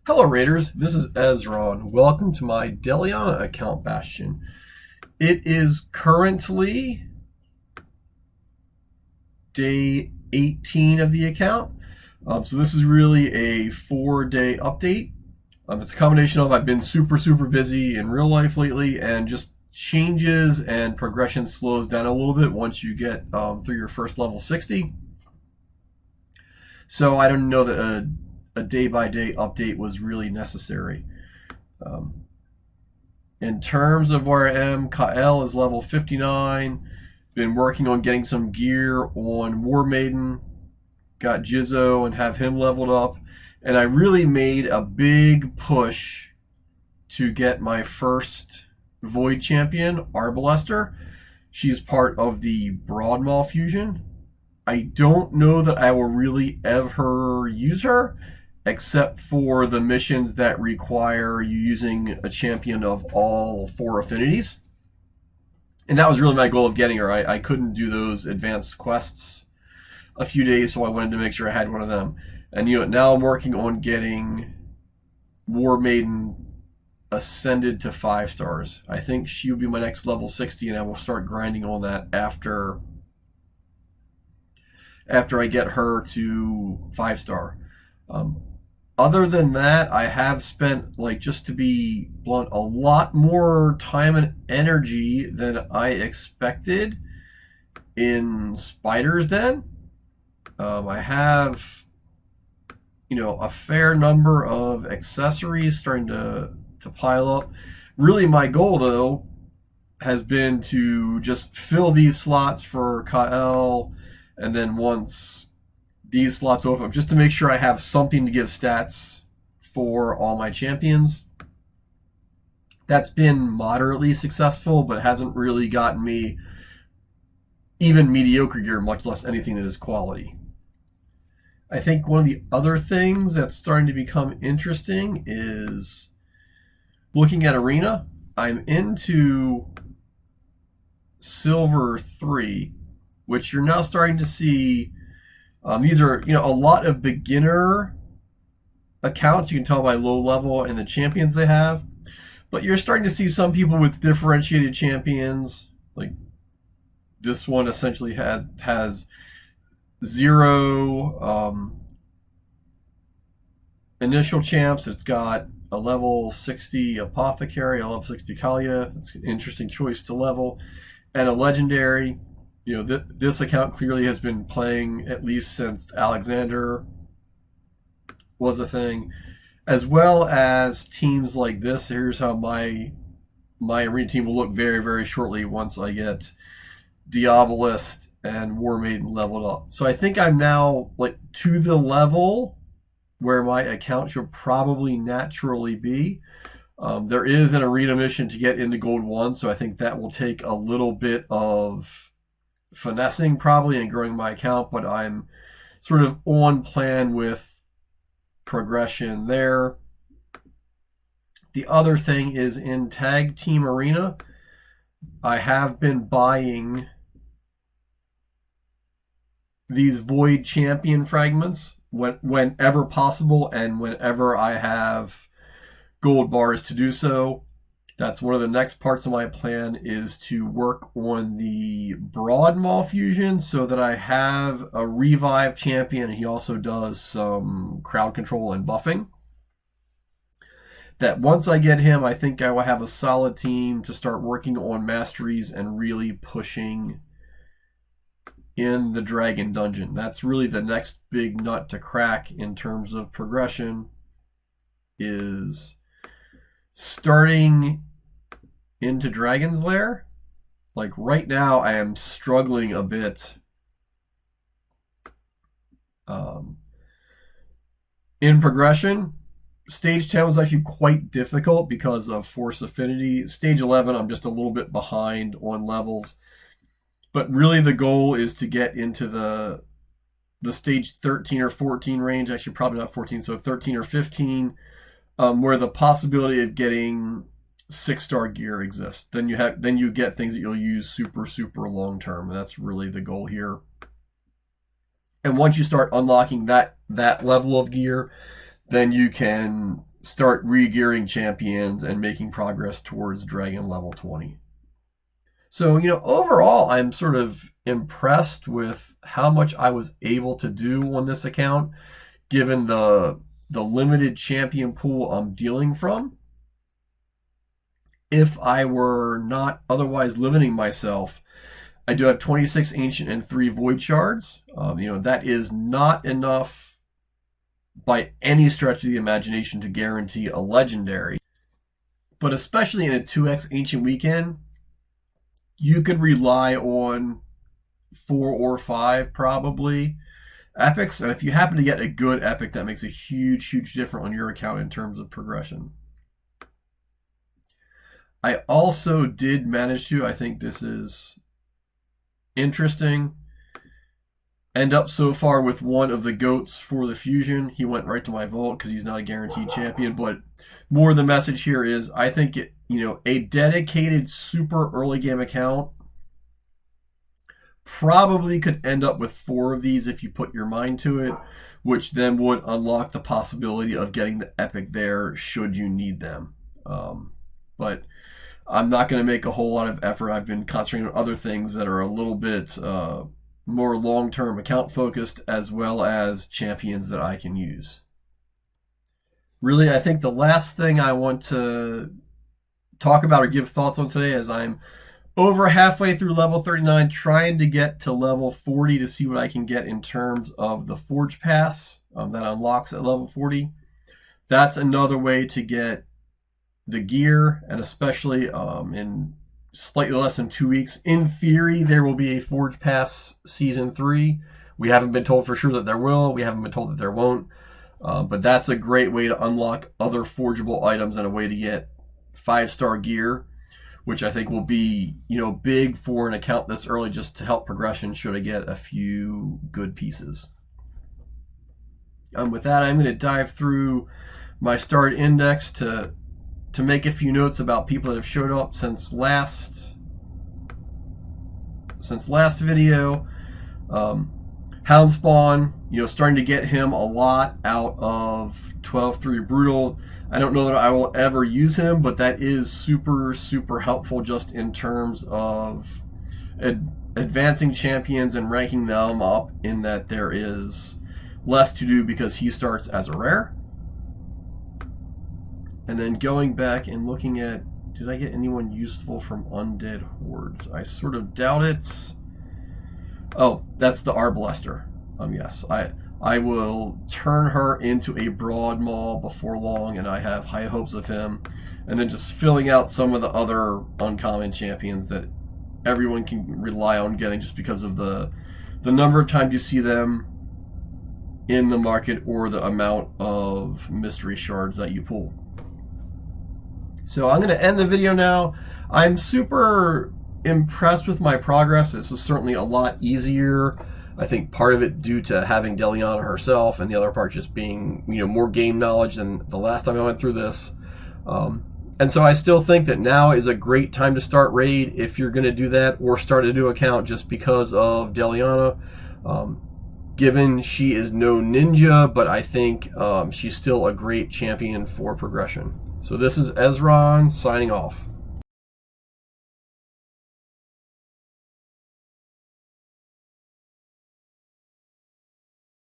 Hello Raiders, this is Ezron. Welcome to my Deliana account bastion. It is currently day 18 of the account. So this is really a 4-day update. It's a combination of I've been super busy in real life lately, and just changes and progression slows down a little bit once you get through your first level 60. So I don't know that a day-by-day update was really necessary. Um, in terms of where I am, Kael is level 59. Been working on getting some gear on War Maiden. Got Jizzo and have him leveled up. And I really made a big push to get my first Void champion, Arbalester. She's part of the Broadmaw fusion. I don't know that I will really ever use her, except for the missions that require you using a champion of all 4 affinities. And that was really my goal of getting her. I couldn't do those advanced quests a few days, so I wanted to make sure I had one of them. And now I'm working on getting War Maiden ascended to 5 stars. I think she'll be my next level 60, and I will start grinding on that after I get her to 5 star. Other than that, I have spent, just to be blunt, a lot more time and energy than I expected in Spider's Den. I have, a fair number of accessories starting to pile up. Really, my goal, though, has been to just fill these slots for Kael, and then once these slots open up, just to make sure I have something to give stats for all my champions. That's been moderately successful, but hasn't really gotten me even mediocre gear, much less anything that is quality. I think one of the other things that's starting to become interesting is looking at Arena. I'm into Silver 3, which you're now starting to see. These are, a lot of beginner accounts. You can tell by low level and the champions they have. But you're starting to see some people with differentiated champions. Like this one essentially has 0 initial champs. It's got a level 60 Apothecary, a level 60 Kalia. It's an interesting choice to level. And a legendary. This account clearly has been playing at least since Alexander was a thing, as well as teams like this. Here's how my arena team will look very shortly once I get Diabolist and War Maiden leveled up. So I think I'm now to the level where my account should probably naturally be. There is an arena mission to get into Gold 1, so I think that will take a little bit of finessing probably and growing my account, but I'm sort of on plan with progression there. The other thing is in Tag Team Arena, I have been buying these Void Champion fragments whenever possible and whenever I have gold bars to do so. That's one of the next parts of my plan, is to work on the Broadmaw fusion so that I have a revive champion. He also does some crowd control and buffing. That once I get him, I think I will have a solid team to start working on masteries and really pushing in the Dragon Dungeon. That's really the next big nut to crack in terms of progression, is starting into Dragon's Lair. Right now I am struggling a bit in progression. Stage 10 was actually quite difficult because of Force Affinity. Stage 11 I'm just a little bit behind on levels, but really the goal is to get into the stage 13 or 14 range. Actually probably not 14, so 13 or 15, where the possibility of getting 6-star gear exists. Then you get things that you'll use super long term, and that's really the goal here. And once you start unlocking that level of gear, then you can start re-gearing champions and making progress towards Dragon level 20. So, overall, I'm sort of impressed with how much I was able to do on this account, given the limited champion pool I'm dealing from. If I were not otherwise limiting myself, I do have 26 Ancient and 3 Void Shards. That is not enough by any stretch of the imagination to guarantee a legendary. But especially in a 2x Ancient weekend, you could rely on 4 or 5 probably epics. And if you happen to get a good epic, that makes a huge, huge difference on your account in terms of progression. I also did manage to, I think this is interesting, end up so far with one of the goats for the fusion. He went right to my vault because he's not a guaranteed champion. But more the message here is, I think a dedicated super early game account probably could end up with 4 of these if you put your mind to it, which then would unlock the possibility of getting the epic there should you need them. But I'm not going to make a whole lot of effort. I've been concentrating on other things that are a little bit more long-term account focused, as well as champions that I can use. Really, I think the last thing I want to talk about or give thoughts on today, as I'm over halfway through level 39, trying to get to level 40 to see what I can get in terms of the Forge Pass that unlocks at level 40. That's another way to get the gear, and especially in slightly less than 2 weeks. In theory, there will be a Forge Pass Season 3. We haven't been told for sure that there will. We haven't been told that there won't. But that's a great way to unlock other forgeable items and a way to get 5-star gear, which I think will be, big for an account this early, just to help progression should I get a few good pieces. With that, I'm going to dive through my start index to make a few notes about people that have showed up since last video. Houndspawn, starting to get him a lot out of 12-3 Brutal. I don't know that I will ever use him, but that is super, super helpful just in terms of advancing champions and ranking them up, in that there is less to do because he starts as a rare. And then going back and looking at, did I get anyone useful from Undead Hordes? I sort of doubt it. Oh, that's the Arbalester. Yes, I will turn her into a Broad Maul before long, and I have high hopes of him. And then just filling out some of the other uncommon champions that everyone can rely on getting, just because of the number of times you see them in the market or the amount of mystery shards that you pull. So I'm going to end the video now. I'm super impressed with my progress. This is certainly a lot easier. I think part of it due to having Deliana herself, and the other part just being, more game knowledge than the last time I went through this. And so I still think that now is a great time to start raid if you're going to do that, or start a new account just because of Deliana. Given she is no ninja, but I think she's still a great champion for progression. So this is Ezron signing off.